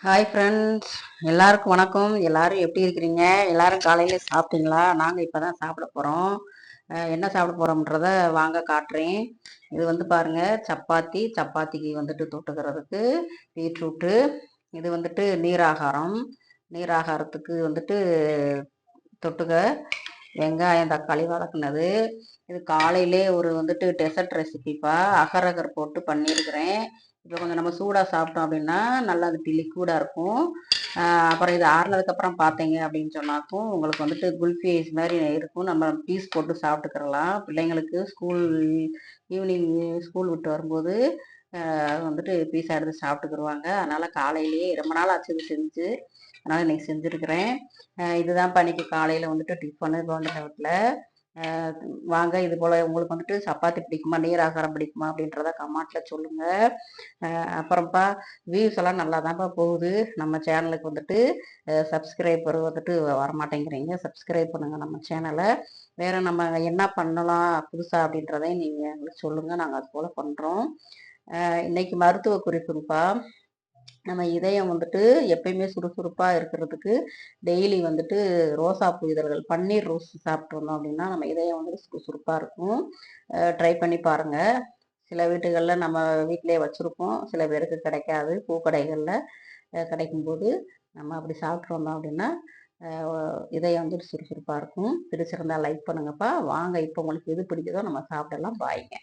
Hi friends, எல்லாருக்கும் வணக்கம். எல்லாரும் எப்படி இருக்கிறீங்க? எல்லாரும் காலையில் சாப்பிட்டீங்களா? நாங்கள் இப்போ தான் சாப்பிட போகிறோம். என்ன சாப்பிட போகிறோம்ன்றத வாங்க காட்டுறேன். இது வந்து பாருங்கள், சப்பாத்திக்கு வந்துட்டு தொட்டுக்கிறதுக்கு பீட்ரூட்டு. இது வந்துட்டு நீராகாரத்துக்கு வந்துட்டு தொட்டுக்க வெங்காயம் தக்காளி வதக்குனது. இது காலையிலே ஒரு வந்துட்டு டெசர்ட் ரெசிபிப்பா, அகரகர் போட்டு பண்ணியிருக்கிறேன். இப்போ கொஞ்சம் நம்ம சூடாக சாப்பிட்டோம் அப்படின்னா நல்லா அது லிக்விடாக இருக்கும். அப்புறம் இது ஆறுனதுக்கப்புறம் பார்த்தீங்க அப்படின்னு சொன்னாக்கும் உங்களுக்கு வந்துட்டு குல்ஃபி ஐஸ் மாதிரி இருக்கும். நம்ம பீஸ் போட்டு சாப்பிட்டுக்கிறலாம். பிள்ளைங்களுக்கு ஈவினிங் ஸ்கூல் விட்டு வரும்போது வந்துட்டு பீஸா எடுத்து சாப்பிட்டுக்குருவாங்க. அதனால் காலையிலேயே ரொம்ப நாள் ஆச்சு இது செஞ்சு, அதனால் இன்றைக்கி செஞ்சுருக்கிறேன். இதுதான் இன்னைக்கு காலையில் வந்துட்டு டிஃபனு குழந்தைங்க வீட்டில். வாங்க, இது போல் உங்களுக்கு வந்துட்டு சப்பாத்தி பிடிக்குமா, நீராகாரம் பிடிக்குமா அப்படின்றத கமெண்ட்டில் சொல்லுங்கள். அப்புறம்ப்பா, வியூஸ் எல்லாம் நல்லா தான்ப்பா போகுது. நம்ம சேனலுக்கு வந்துட்டு சப்ஸ்கிரைபர் வந்துட்டு வரமாட்டேங்கிறீங்க. சப்ஸ்கிரைப் பண்ணுங்கள் நம்ம சேனலை. வேறு நம்ம என்ன பண்ணலாம் புதுசாக அப்படின்றதையும் நீங்கள் எங்களுக்கு சொல்லுங்கள். நாங்கள் அது போல் பண்ணுறோம். இன்னைக்கு மருத்துவ குறிப்புப்பா, நம்ம இதயம் வந்துட்டு எப்பயுமே சுறுசுறுப்பாக இருக்கிறதுக்கு டெய்லி வந்துட்டு ரோசாப்பூ இதழ்கள், பன்னீர் ரோஸ் சாப்பிட்டு வந்தோம் அப்படின்னா நம்ம இதயம் வந்துட்டு சுறுசுறுப்பாக இருக்கும். ட்ரை பண்ணி பாருங்கள். சில வீட்டுகளில் நம்ம வீட்டிலே வச்சுருப்போம், சில பேருக்கு கிடைக்காது. பூக்கடைகளில் கிடைக்கும்போது நம்ம அப்படி சாப்பிட்டு வந்தோம் அப்படின்னா இதயம் வந்துட்டு சுறுசுறுப்பாக இருக்கும். பிடிச்சிருந்தா லைக் பண்ணுங்கப்பா. வாங்க, இப்போ உங்களுக்கு எது பிடிக்குதோ நம்ம சாப்பிடலாம். பாய்ங்க.